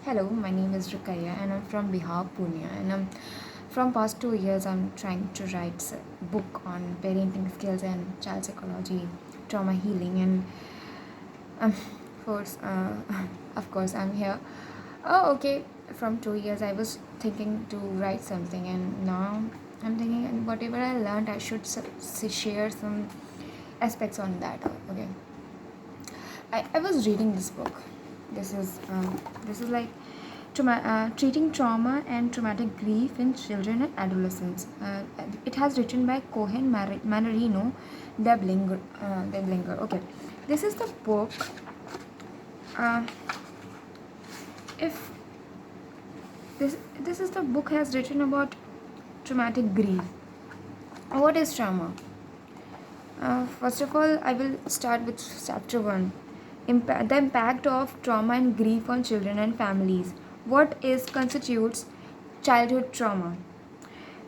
Hello, my name is Rukaya and I'm from Bihar, Pune. And from past 2 years, I'm trying to write a book on parenting skills and child psychology, trauma healing, and um, of course, of course, I'm here. Oh, okay. From 2 years, I was thinking to write something, and now I'm thinking, and whatever I learned, I should share some aspects on that. Okay. I was reading this book. This is like treating trauma and traumatic grief in children and adolescents. It has written by Cohen Manarino Deblinger. Okay, this is the book. Uh, if this is the book has written about traumatic grief. What is trauma? First of all, I will start with chapter 1. The impact of trauma and grief on children and families. What is constitutes childhood trauma?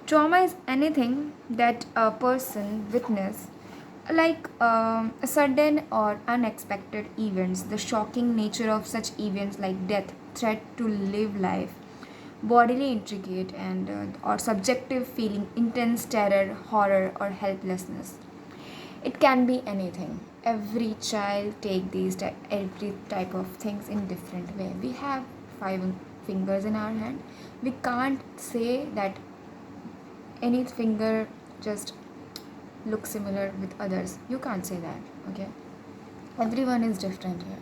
Trauma is anything that a person witness, like sudden or unexpected events, the shocking nature of such events like death, threat to live life, bodily intricate and or subjective feeling, intense terror, horror, or helplessness. It can be anything. Every child take every type of things in different way. We have five fingers in our hand. We can't say that any finger just looks similar with others. You can't say that. Okay, everyone is different here.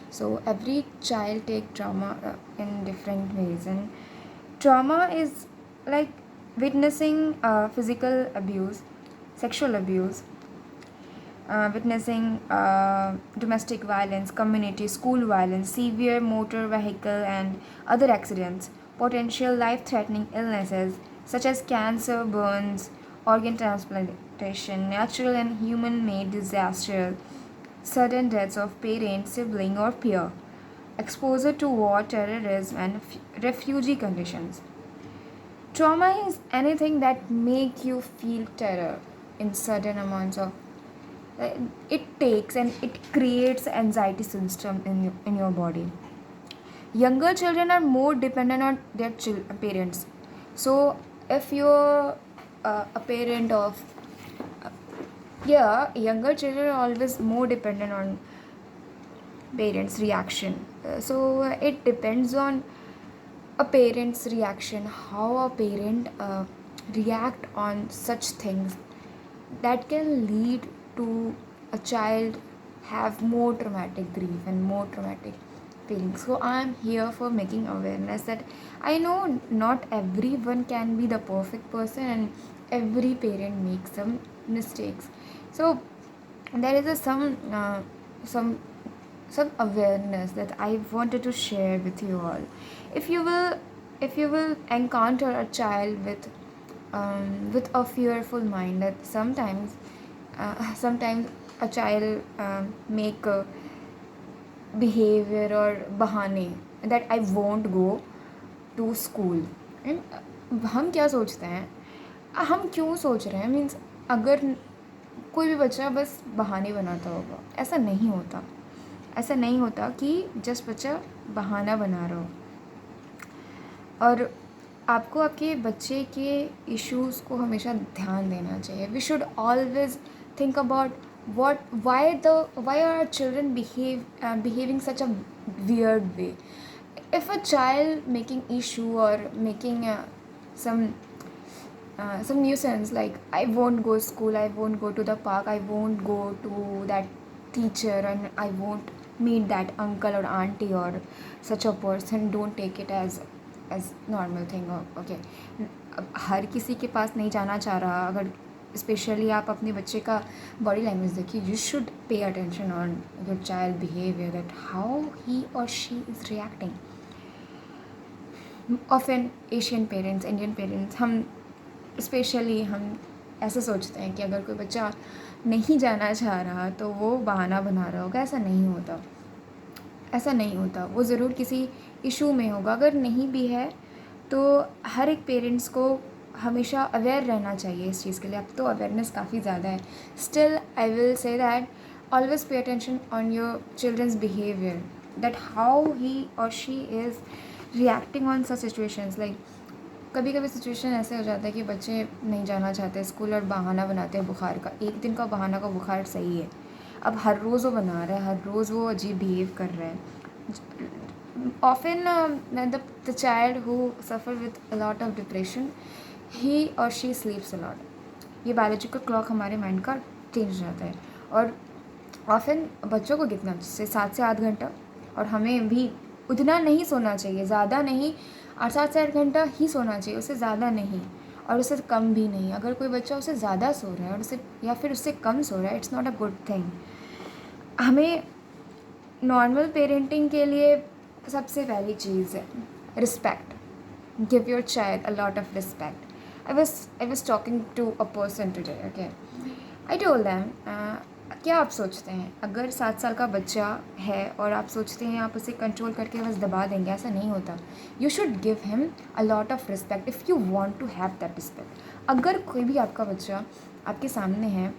So every child take trauma in different ways, and trauma is like witnessing physical abuse, sexual abuse, witnessing domestic violence, community, school violence, severe motor vehicle and other accidents, potential life threatening illnesses such as cancer, burns, organ transplantation, natural and human made disasters, sudden deaths of parent, sibling, or peer, exposure to war, terrorism, and refugee conditions. Trauma is anything that make you feel terror in certain amounts of uh, it takes and it creates anxiety system in your body. Younger children are more dependent on their parents. So if you're a parent of yeah, younger children are always more dependent on parents reaction. So it depends on a parent's reaction, how a parent react on such things that can lead to a child have more traumatic grief and more traumatic feelings. So I'm here for making awareness that I know not everyone can be the perfect person and every parent makes some mistakes. So there is some some awareness that I wanted to share with you all. If you will, if you will encounter a child with a fearful mind, that sometimes a child make a behavior or bahane that I won't go to school. And हम क्या सोचते हैं, हम क्यों सोच रहे हैं means अगर कोई भी बच्चा बस बहाने बनाता होगा, ऐसा नहीं होता. ऐसा नहीं होता कि जस्ट बच्चा बहाना बना रहा हो. और आपको आपके बच्चे के इश्यूज़ को हमेशा ध्यान देना चाहिए. We should always think about why are our children behaving such a weird way. If a child making issue or making some nuisance like I won't go to school, I won't go to the park, I won't go to that teacher, and I won't meet that uncle or auntie or such a person, don't take it as normal thing. Okay, अब हर किसी के पास नहीं जाना चाह रहा. अगर specially आप अपने बच्चे का बॉडी लैंग्वेज देखिए, you should pay attention on your child behaviour, that how he or she is reacting. Often Asian parents, Indian parents, हम स्पेशली हम ऐसा सोचते हैं कि अगर कोई बच्चा नहीं जाना चाह रहा तो वो बहाना बना रहा होगा. ऐसा नहीं होता. ऐसा नहीं होता. वो ज़रूर किसी इशू में होगा. अगर नहीं भी है तो हर एक पेरेंट्स को हमेशा अवेयर रहना चाहिए इस चीज़ के लिए. अब तो अवेयरनेस काफ़ी ज़्यादा है. Still I will say that always pay attention on your childrens behaviour, that how he or she is reacting on such situations like कभी कभी सिचुएशन ऐसे हो जाता है कि बच्चे नहीं जाना चाहते स्कूल और बहाना बनाते हैं बुखार का। एक दिन का बहाना का बुखार सही है, अब हर रोज़ वो बना रहा है, हर रोज़ वो अजीब बिहेव कर रहा है। Often the child who suffer with a lot of depression, he or she sleeps a lot. ये बायोलॉजिकल क्लॉक हमारे माइंड का चेंज हो जाता है। और ऑफन बच्चों को कितना से 7 से 8 घंटा, और हमें भी उतना नहीं सोना चाहिए, ज़्यादा नहीं, 7 से 8 घंटा ही सोना चाहिए, उससे ज़्यादा नहीं और उससे कम भी नहीं। अगर कोई बच्चा उससे ज़्यादा सो रहा है और उससे या फिर उससे कम सो रहा है, it's not a good thing. हमें नॉर्मल पेरेंटिंग के लिए सबसे पहली चीज़ है respect. Give your child a lot of respect. I was talking to a person today, okay? I told them, क्या आप सोचते हैं अगर 7 साल का बच्चा है और आप सोचते हैं आप उसे कंट्रोल करके बस दबा देंगे? ऐसा नहीं होता। You should give him a lot of respect if you want to have that respect. अगर कोई भी आपका बच्चा आपके सामने है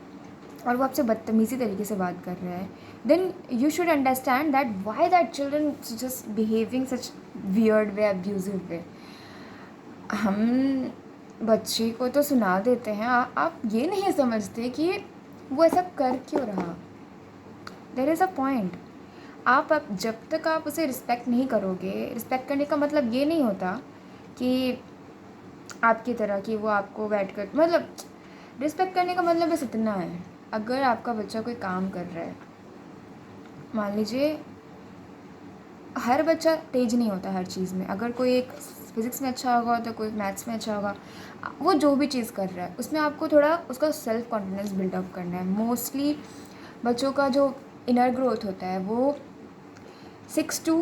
और वो आपसे बदतमीज़ी तरीके से बात कर रहा है, then you should understand that why that children just behaving such weird way, abusive way. हम बच्चे को तो सुना देते हैं, आप ये नहीं समझते कि वो ऐसा कर क्यों रहा। There is a point. आप जब तक आप उसे रिस्पेक्ट नहीं करोगे, रिस्पेक्ट करने का मतलब ये नहीं होता कि आपकी तरह कि वो आपको बैठ कर, मतलब रिस्पेक्ट करने का मतलब बस इतना है। अगर आपका बच्चा कोई काम कर रहा है, मान लीजिए हर बच्चा तेज नहीं होता हर चीज़ में। अगर कोई एक फिज़िक्स में अच्छा होगा तो कोई मैथ्स में अच्छा होगा। वो जो भी चीज़ कर रहा है उसमें आपको थोड़ा उसका सेल्फ कॉन्फिडेंस बिल्डअप करना है। मोस्टली बच्चों का जो इनर ग्रोथ होता है वो 6 to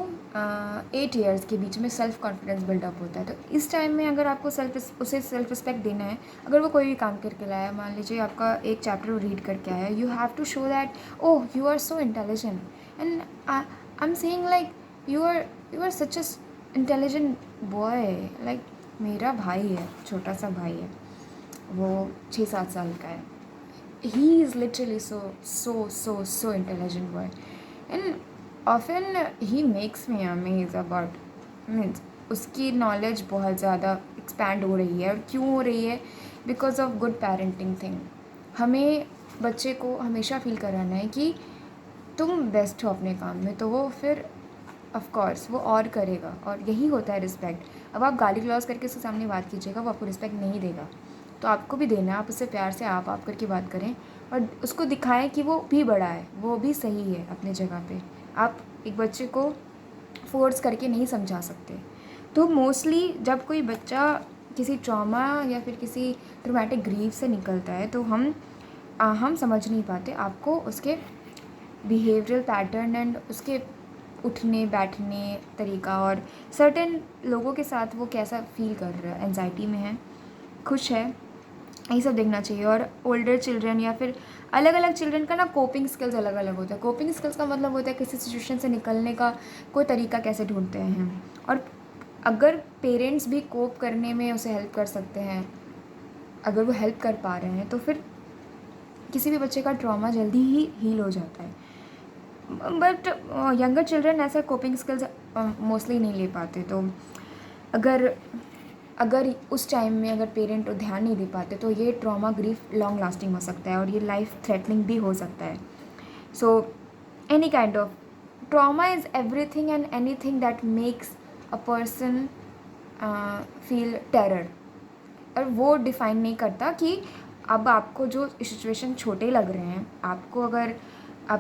8 ईयर्स के बीच में सेल्फ कॉन्फिडेंस बिल्डअप होता है। तो इस टाइम में अगर आपको उसे सेल्फ रिस्पेक्ट देना है, अगर वो कोई भी काम करके लाया, मान लीजिए आपका एक चैप्टर रीड करके आया, you have to show that oh you are so intelligent and I am saying like you are such a intelligent boy. Like मेरा भाई है, छोटा सा भाई है, वो 6-7 साल का है। He is literally so intelligent boy, and often he makes me amazed about, means उसकी नॉलेज बहुत ज़्यादा एक्सपैंड हो रही है। और क्यों हो रही है? Because of good parenting thing. हमें बच्चे को हमेशा फील कराना है कि तुम बेस्ट हो अपने काम में, तो वो फिर ऑफ कोर्स वो और करेगा, और यही होता है रिस्पेक्ट। अब आप गाली गलौज करके उसके सामने बात कीजिएगा, वो आपको रिस्पेक्ट नहीं देगा। तो आपको भी देना है, आप उससे प्यार से आप करके बात करें और उसको दिखाएं कि वो भी बड़ा है, वो भी सही है अपनी जगह पे। आप एक बच्चे को फोर्स करके नहीं समझा सकते। तो मोस्टली जब कोई बच्चा किसी ट्रॉमा या फिर किसी ट्रोमेटिक ग्रीफ से निकलता है तो हम समझ नहीं पाते आपको उसके बिहेवियरल पैटर्न एंड उसके उठने बैठने तरीका, और सर्टेन लोगों के साथ वो कैसा फील कर रहा है, एंजाइटी में है, खुश है, यही सब देखना चाहिए। और ओल्डर चिल्ड्रन या फिर अलग अलग चिल्ड्रन का ना कोपिंग स्किल्स अलग अलग होता है। कोपिंग स्किल्स का मतलब होता है किसी सिचुएशन से निकलने का कोई तरीका कैसे ढूंढते हैं हम। और अगर पेरेंट्स भी कोप करने में उसे हेल्प कर सकते हैं, अगर वो हेल्प कर पा रहे हैं, तो फिर किसी भी बच्चे का ट्रॉमा जल्दी ही हील हो जाता है। बट यंगर चिल्ड्रन ऐसा कोपिंग स्किल्स मोस्टली नहीं ले पाते। तो अगर अगर उस टाइम में अगर पेरेंट ध्यान नहीं दे पाते तो ये ट्रॉमा ग्रीफ लॉन्ग लास्टिंग हो सकता है और ये लाइफ थ्रेटनिंग भी हो सकता है। So any kind of trauma is everything and anything that makes a person feel terror. और वो डिफ़ाइन नहीं करता कि अब आपको जो सिचुएशन छोटे लग रहे हैं, आपको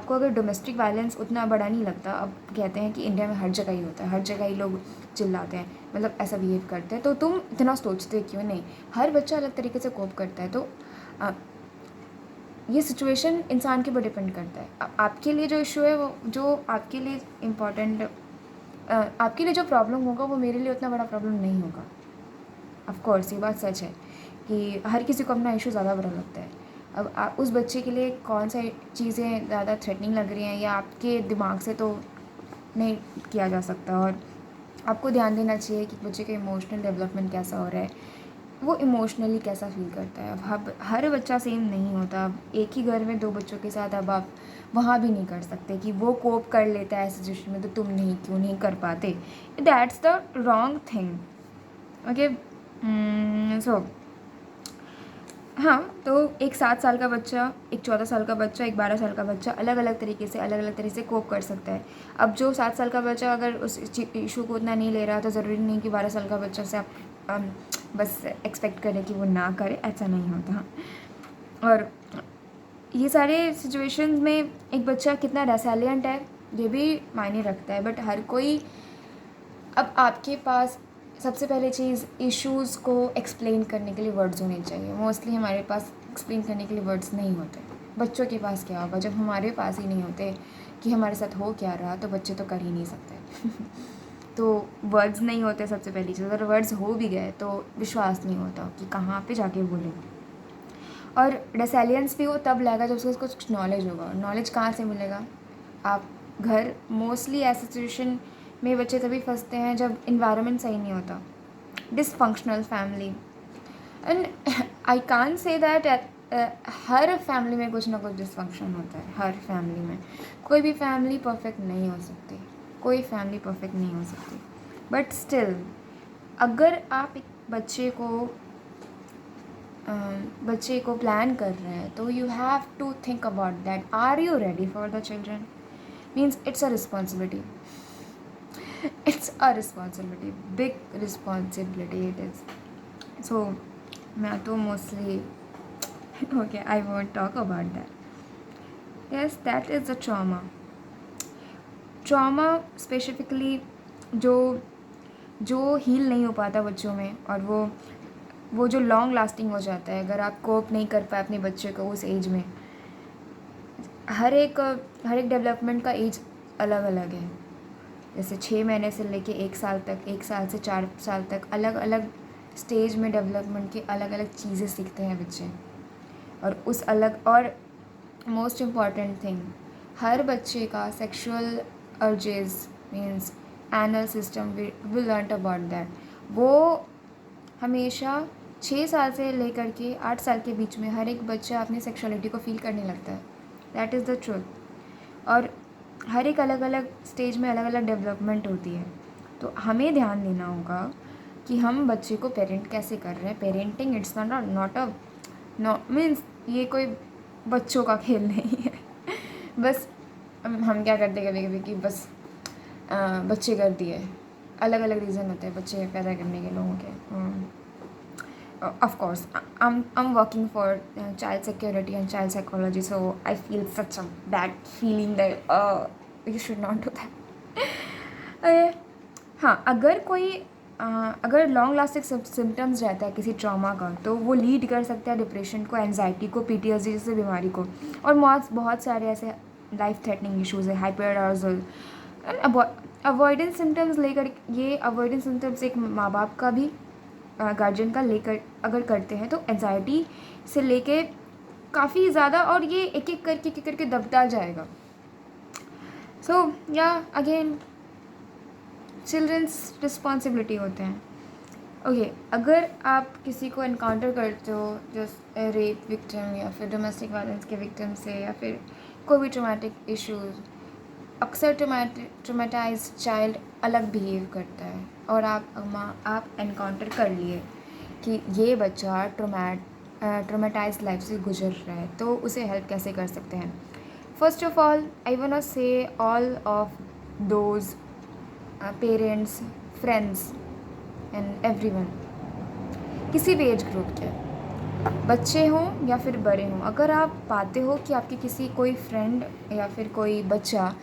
अगर डोमेस्टिक वायलेंस उतना बड़ा नहीं लगता। अब कहते हैं कि इंडिया में हर जगह ही होता है, हर जगह ही लोग चिल्लाते हैं, मतलब ऐसा बिहेव करते हैं, तो तुम इतना सोचते क्यों नहीं? हर बच्चा अलग तरीके से कोप करता है। तो ये सिचुएशन इंसान के ऊपर डिपेंड करता है। आपके लिए जो इशू है, वो जो आपके लिए इम्पॉर्टेंट, आपके लिए जो प्रॉब्लम होगा वो मेरे लिए उतना बड़ा प्रॉब्लम नहीं होगा। ऑफ कोर्स ये बात सच है कि हर किसी को अपना इशू ज़्यादा बड़ा लगता है। अब उस बच्चे के लिए कौन सा चीज़ें ज़्यादा थ्रेटनिंग लग रही हैं या आपके दिमाग से तो नहीं किया जा सकता। और आपको ध्यान देना चाहिए कि बच्चे का इमोशनल डेवलपमेंट कैसा हो रहा है, वो इमोशनली कैसा फील करता है। अब हर बच्चा सेम नहीं होता। अब एक ही घर में 2 बच्चों के साथ अब आप वहाँ भी नहीं कर सकते कि वो कोप कर लेता है सिचुएशन में तो तुम नहीं क्यों नहीं कर पाते. That's the wrong thing. Okay. So हाँ, तो एक 7 साल का बच्चा, एक 14 साल का बच्चा, एक 12 साल का बच्चा अलग अलग तरीके से कोप कर सकता है. अब जो 7 साल का बच्चा अगर उस इशू को उतना नहीं ले रहा तो ज़रूरी नहीं कि 12 साल का बच्चा से आप बस एक्सपेक्ट करें कि वो ना करे. ऐसा नहीं होता. और ये सारे सिचुएशंस में एक बच्चा कितना रेसिलिएंट है ये भी मायने रखता है. बट हर कोई, अब आपके पास सबसे पहले चीज़ इश्यूज़ को एक्सप्लेन करने के लिए वर्ड्स होने चाहिए. मोस्टली हमारे पास एक्सप्लेन करने के लिए वर्ड्स नहीं होते. बच्चों के पास क्या होगा जब हमारे पास ही नहीं होते कि हमारे साथ हो क्या रहा, तो बच्चे तो कर ही नहीं सकते. तो वर्ड्स नहीं होते सबसे पहली चीज़. अगर वर्ड्स हो भी गए तो विश्वास नहीं होता कि कहाँ पे जाके बोलें. और रेसिलियंस भी वो तब लाएगा जब उसको कुछ नॉलेज होगा. नॉलेज कहाँ से मिलेगा? आप घर, मोस्टली ऐसी सिचुएशन में बच्चे तभी फंसते हैं जब इन्वायरमेंट सही नहीं होता. Dysfunctional family. And I can't say that her family में कुछ ना कुछ डिसफंक्शन होता है. हर फैमिली में कोई भी फैमिली परफेक्ट नहीं हो सकती. कोई फैमिली परफेक्ट नहीं हो सकती. बट स्टिल अगर आप एक बच्चे को प्लान कर रहे हैं तो you have to think about that. Are you ready for the children? Means it's a responsibility. It's a responsibility, big responsibility it is. So मैं तो mostly okay, I won't talk about that. Yes, that is the trauma. Specifically जो heal नहीं हो पाता बच्चों में, और वो जो लॉन्ग लास्टिंग हो जाता है अगर आप कोप नहीं कर पाए अपने बच्चे को उस एज में. हर एक डेवलपमेंट का एज अलग अलग है. जैसे 6 महीने से लेके 1 साल तक, 1 साल से 4 साल तक अलग अलग स्टेज में डेवलपमेंट की अलग अलग चीज़ें सीखते हैं बच्चे. और मोस्ट इम्पॉर्टेंट थिंग, हर बच्चे का sexual urges means anal system will learn about that. वो हमेशा 6 साल से लेकर के 8 साल के बीच में हर एक बच्चा अपनी सेक्सुअलिटी को फील करने लगता है. That is the truth. और हर एक अलग अलग स्टेज में अलग अलग डेवलपमेंट होती है. तो हमें ध्यान देना होगा कि हम बच्चे को पेरेंट कैसे कर रहे हैं. पेरेंटिंग इट्स नॉट मीन्स ये कोई बच्चों का खेल नहीं है. बस हम क्या करते कभी कभी कि बस बच्चे कर दिए. अलग अलग रीज़न होते हैं बच्चे पैदा करने के लोगों के. Of course, I'm working for child security and child psychology, so I feel such a bad feeling that you should not do that. हाँ, अगर लॉन्ग लास्टिंग सिम्टम्स रहता है किसी ट्रॉमा का तो वो लीड कर सकता है डिप्रेशन को, एनजाइटी को, PTSD जैसे बीमारी को. और बहुत सारे ऐसे लाइफ थ्रेटनिंग इश्यूज़ है. हाइपर अराउजल, अवॉइडेंस सिम्टम्स लेकर, ये अवॉइडेंस सिम्टम्स एक माँ बाप का भी गार्जियन का लेकर अगर करते हैं तो एंजाइटी से लेके काफ़ी ज़्यादा, और ये एक एक करके दबता जाएगा. सो या अगेन चिल्ड्रंस रिस्पॉन्सिबिलिटी होते हैं. ओके, अगर आप किसी को इनकाउंटर करते हो जैसे रेप विक्टिम या फिर डोमेस्टिक वायलेंस के विक्टिम से या फिर कोई भी ट्रोमेटिक इश्यूज़, अक्सर ट्रोमेटाइज चाइल्ड अलग बिहेव करता है. और आप एनकाउंटर कर लिए कि ये बच्चा ट्रोमेटाइज लाइफ से गुजर रहा है, तो उसे हेल्प कैसे कर सकते हैं. First of all I want say all of those parents, friends and everyone, किसी भी एज ग्रुप के बच्चे हों या फिर बड़े हों, अगर आप पाते हो कि आपके कोई फ्रेंड या फिर कोई बच्चा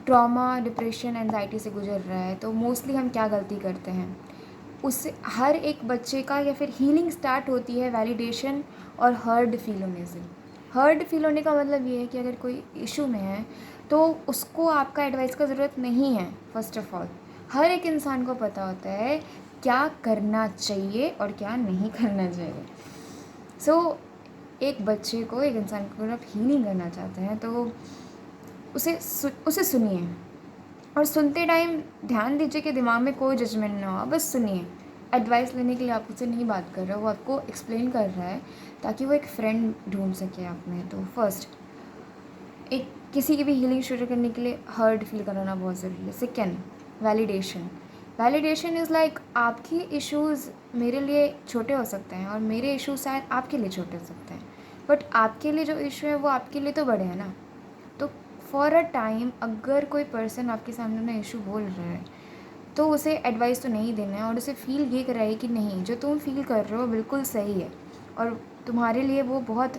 ट्रॉमा, डिप्रेशन, एंजाइटी से गुजर रहा है, तो मोस्टली हम क्या गलती करते हैं, उससे हर एक बच्चे का या फिर हीलिंग स्टार्ट होती है वैलिडेशन और हर्ड फील होने से. हर्ड फील होने का मतलब ये है कि अगर कोई इशू में है तो उसको आपका एडवाइस का ज़रूरत नहीं है. फर्स्ट ऑफ ऑल हर एक इंसान को पता होता है क्या करना चाहिए और क्या नहीं करना चाहिए. सो एक बच्चे को, एक इंसान को अगर आप हीलिंग करना चाहते हैं तो उसे सुनिए, और सुनते टाइम ध्यान दीजिए कि दिमाग में कोई जजमेंट ना हो. बस सुनिए. एडवाइस लेने के लिए आप उससे नहीं बात कर रहे हो, वो आपको एक्सप्लेन कर रहा है ताकि वो एक फ्रेंड ढूंढ सके आप में. तो फर्स्ट एक किसी की भी हीलिंग शुरू करने के लिए हर्ट फील कराना बहुत ज़रूरी है। Second, validation. Validation is like आपकी इश्यूज़ मेरे लिए छोटे हो सकते हैं और मेरे इश्यूज शायद आपके लिए छोटे हो सकते हैं, बट आपके लिए जो इशू है वो आपके लिए तो बड़े हैं ना। तो फॉर अ टाइम अगर कोई पर्सन आपके सामने ना इशू बोल रहा है तो उसे एडवाइस तो नहीं देना है और उसे फील ये कराइए कि नहीं, जो तुम फील कर रहे हो बिल्कुल सही है और तुम्हारे लिए वो बहुत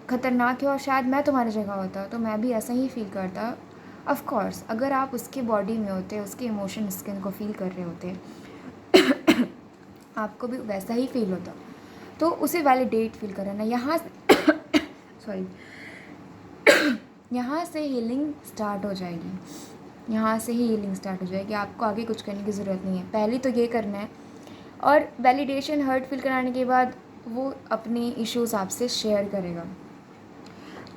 ख़तरनाक है और शायद मैं तुम्हारी जगह होता तो मैं भी ऐसा ही फील करता। ऑफ कोर्स अगर आप उसके बॉडी में होते, उसके इमोशन स्किन को फील कर रहे होते, आपको भी वैसा ही फील होता, तो उसे वैलिडेट फील कराना। यहाँ सॉरी यहाँ से हीलिंग स्टार्ट हो जाएगी, यहाँ से ही हीलिंग स्टार्ट हो जाएगी। आपको आगे कुछ करने की ज़रूरत नहीं है, पहले तो ये करना है। और वैलिडेशन हर्ट फील कराने के बाद वो अपनी इश्यूज़ आपसे शेयर करेगा।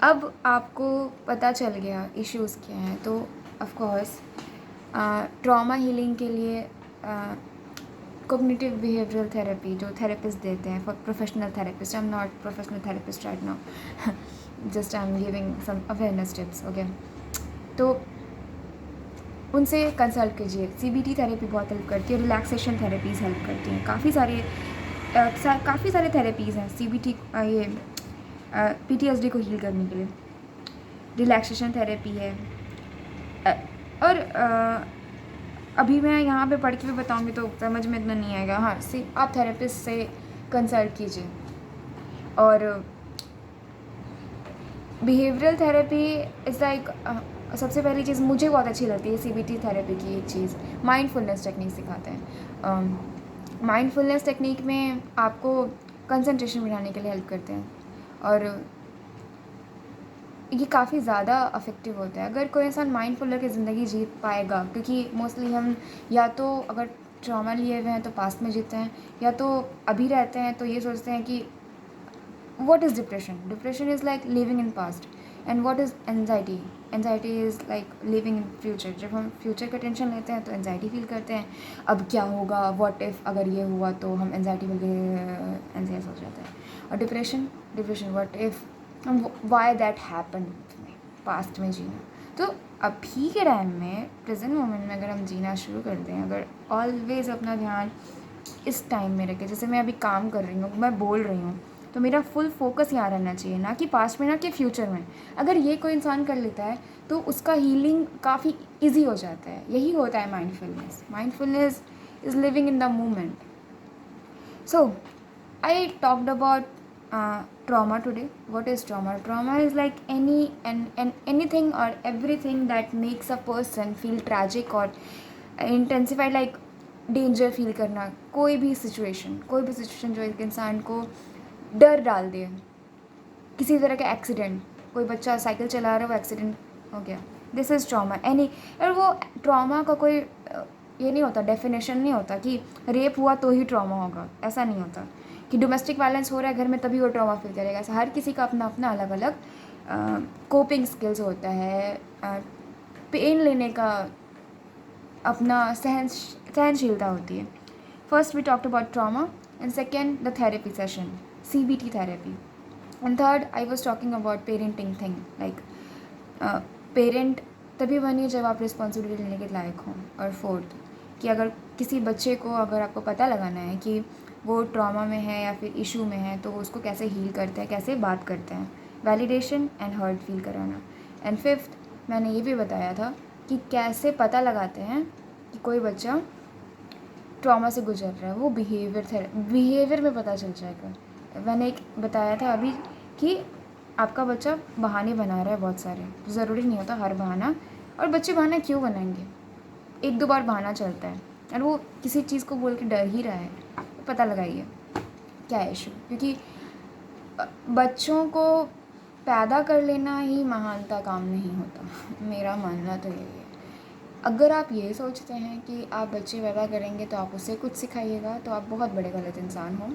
अब आपको पता चल गया इश्यूज़ क्या हैं, तो ऑफ कोर्स ट्रॉमा हीलिंग के लिए कॉग्निटिव बिहेवियरल थेरेपी जो थेरेपिस्ट देते हैं, for professional therapist, I am not professional therapist right now, just I am giving some awareness tips, okay. तो उनसे कंसल्ट कीजिए। CBT थेरेपी बहुत हेल्प करती है, रिलैक्सेशन थेरेपीज़ हेल्प करती हैं। काफ़ी सारे थेरेपीज़ हैं CBT, ये PTSD को हील करने के लिए। रिलैक्सेशन थेरेपी है और अभी मैं यहाँ पे पढ़ के भी बताऊँगी तो समझ में इतना नहीं आएगा। हाँ, आप थेरेपिस्ट से कंसल्ट कीजिए। और बिहेवियरल थेरेपी इज़ लाइक सबसे पहली चीज़ मुझे बहुत अच्छी लगती है CBT थेरेपी की एक चीज़, माइंडफुलनेस टेक्निक सिखाते हैं। माइंडफुलनेस टेक्निक में आपको कंसंट्रेशन बढ़ाने के लिए हेल्प करते हैं और ये काफ़ी ज़्यादा अफेक्टिव होता है। अगर कोई इंसान माइंडफुल रह के ज़िंदगी जी पाएगा, क्योंकि मोस्टली हम या तो अगर ट्रॉमा लिए हुए हैं तो पास्ट में जीते हैं, या तो अभी रहते हैं तो ये सोचते हैं कि what is depression? Depression is like living in past. And what is anxiety? Anxiety is like living in future. जब हम फ्यूचर का टेंशन लेते हैं तो एनजाइटी फील करते हैं, अब क्या होगा, व्हाट इफ़ अगर ये हुआ, तो हम एनजाइटी फील कर एनजाइज हो जाते हैं। और depression what if, why that happen, past में जीना। तो अभी के टाइम में, प्रेजेंट मोमेंट में अगर हम जीना शुरू कर दें, अगर ऑलवेज अपना ध्यान इस टाइम में रखें, जैसे मैं अभी काम कर रही हूँ, मैं बोल रही हूँ, तो मेरा फुल फोकस यहाँ रहना चाहिए, ना कि पास्ट में ना कि फ्यूचर में। अगर ये कोई इंसान कर लेता है तो उसका हीलिंग काफ़ी इजी हो जाता है। यही होता है mindfulness is living in the moment. So I talked about trauma today. What is trauma? Trauma is like anything or everything that makes a person feel tragic or intensified, like danger feel करना। कोई भी situation जो एक इंसान को डर डाल दे, किसी तरह का एक्सीडेंट, कोई बच्चा साइकिल चला रहा है, वो एक्सीडेंट हो गया, दिस इज़ ट्रॉमा। और वो ट्रॉमा का कोई ये नहीं होता, डेफिनेशन नहीं होता कि रेप हुआ तो ही ट्रॉमा होगा, ऐसा नहीं होता। कि डोमेस्टिक वायलेंस हो रहा है घर में तभी वो ट्रॉमा फील करेगा, ऐसा हर किसी का अपना अपना अलग अलग कोपिंग स्किल्स होता है, पेन लेने का अपना सहनशीलता होती है। First we talked about trauma, and second the therapy session, CBT therapy, and third I was talking about parenting thing, like parent तभी बनिए जब आप रिस्पॉन्सिबिलिटी लेने के लायक हों। और फोर्थ कि अगर किसी बच्चे को अगर आपको पता लगाना है कि वो ट्रॉमा में है या फिर इशू में है, तो उसको कैसे हील करते हैं, कैसे बात करते हैं, वैलिडेशन एंड हर्ट फील कराना। एंड फिफ्थ मैंने ये भी बताया था कि कैसे पता लगाते हैं कि कोई बच्चा ट्रॉमा से गुजर रहा है, वो बिहेवियर में पता चल जाएगा। मैंने एक बताया था अभी कि आपका बच्चा बहाने बना रहा है बहुत सारे, ज़रूरी नहीं होता हर बहाना, और बच्चे बहाना क्यों बनाएंगे, एक दो बार बहाना चलता है और वो किसी चीज़ को बोल के डर ही रहा है, तो पता लगाइए क्या है इशू। क्योंकि बच्चों को पैदा कर लेना ही महानता काम नहीं होता, मेरा मानना तो यही है। अगर आप ये सोचते हैं कि आप बच्चे पैदा करेंगे तो आप उससे कुछ सिखाइएगा, तो आप बहुत बड़े गलत इंसान हो।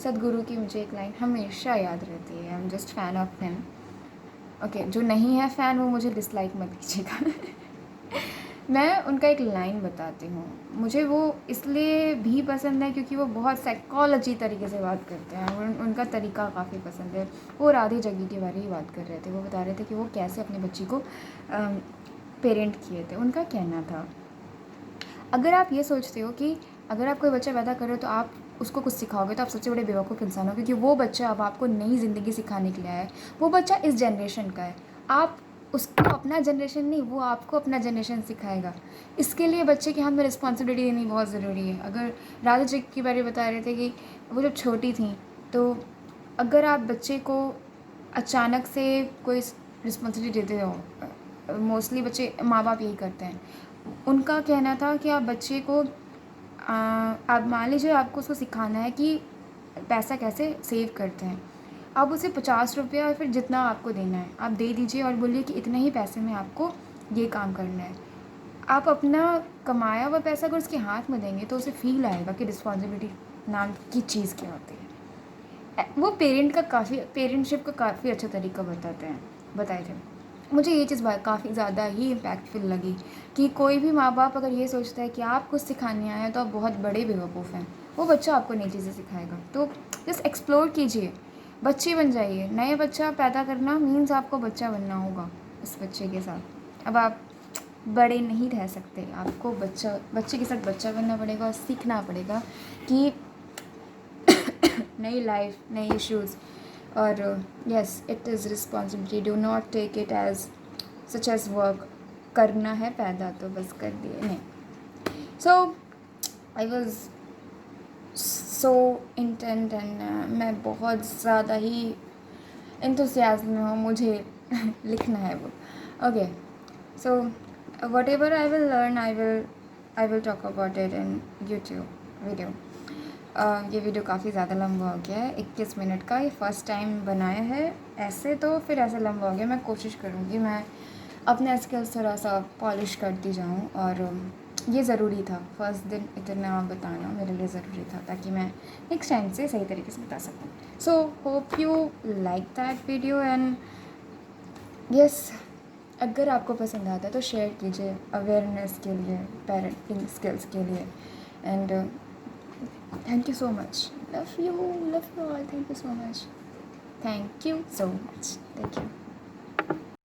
सदगुरु की मुझे एक लाइन हमेशा याद रहती है, I am just fan of him. Okay, जो नहीं है फ़ैन वो मुझे डिसलाइक मत कीजिएगा। मैं उनका एक लाइन बताती हूँ, मुझे वो इसलिए भी पसंद है क्योंकि वो बहुत साइकोलॉजी तरीके से बात करते हैं, उनका तरीका काफ़ी पसंद है। वो राधे जग्गी के बारे में बात कर रहे थे, वो बता रहे थे कि वो कैसे अपने बच्ची को पेरेंट किए थे। उनका कहना था, अगर आप ये सोचते हो कि अगर आप कोई बच्चा पैदा कर रहे हो तो आप उसको कुछ सिखाओगे तो आप सबसे बड़े बेवकूफ़ इंसान हो, क्योंकि वो बच्चा अब आपको नई ज़िंदगी सिखाने के लिए आया है। वो बच्चा इस जनरेशन का है, आप उसको अपना जनरेशन नहीं, वो आपको अपना जनरेशन सिखाएगा। इसके लिए बच्चे के हाथ में रिस्पॉन्सिबिलिटी देनी बहुत ज़रूरी है। अगर राधा जी के बारे में बता रहे थे कि वो जब छोटी थी, तो अगर आप बच्चे को अचानक से कोई रिस्पॉन्सिबिलिटी देते हो, मोस्टली बच्चे माँ बाप यही करते हैं। उनका कहना था कि आप बच्चे को आप मान लीजिए आपको उसको सिखाना है कि पैसा कैसे सेव करते हैं। आप उसे 50 रुपया या फिर जितना आपको देना है आप दे दीजिए और बोलिए कि इतने ही पैसे में आपको ये काम करना है। आप अपना कमाया हुआ पैसा अगर उसके हाथ में देंगे तो उसे फील आएगा कि रिस्पॉन्सिबिलिटी नाम की चीज़ क्या होती है। वो पेरेंटशिप का काफ़ी अच्छा तरीका बताए थे। मुझे ये चीज़ काफ़ी ज़्यादा ही इम्पैक्टफुल लगी कि कोई भी माँ बाप अगर ये सोचता है कि आप कुछ सिखाने आए हैं तो आप बहुत बड़े बेवकूफ़ हैं, वो बच्चा आपको नई चीज़ें सिखाएगा। तो जस्ट एक्सप्लोर कीजिए, बच्चे बन जाइए। नया बच्चा पैदा करना मीन्स आपको बच्चा बनना होगा उस बच्चे के साथ। अब आप बड़े नहीं रह सकते, आपको बच्चे के साथ बच्चा बनना पड़ेगा और सीखना पड़ेगा कि नई लाइफ, नए इश्यूज़। और yes, it is responsibility, do not take it as such as work. करना है पैदा तो बस कर दिए, नहीं। So I was so intent and मैं बहुत ज़्यादा ही इंथुसियाज्म में हूँ, मुझे लिखना है वो। Okay, so what ever I will learn I will talk about it in YouTube video. ये वीडियो काफ़ी ज़्यादा लंबा हो गया है, 21 मिनट का। ये फ़र्स्ट टाइम बनाया है ऐसे, तो फिर ऐसे लंबा हो गया। मैं कोशिश करूँगी मैं अपने स्किल्स थोड़ा सा पॉलिश करती जाऊँ, और ये ज़रूरी था, फर्स्ट दिन इतना बताना मेरे लिए ज़रूरी था ताकि मैं नेक्स्ट टाइम से सही तरीके से बता सकूँ। So hope you like that video and yes, अगर आपको पसंद आता है तो शेयर कीजिए अवेयरनेस के लिए, पेरेंटिंग स्किल्स के लिए। And thank you so much. Love you all. Thank you so much. Thank you so much. Thank you.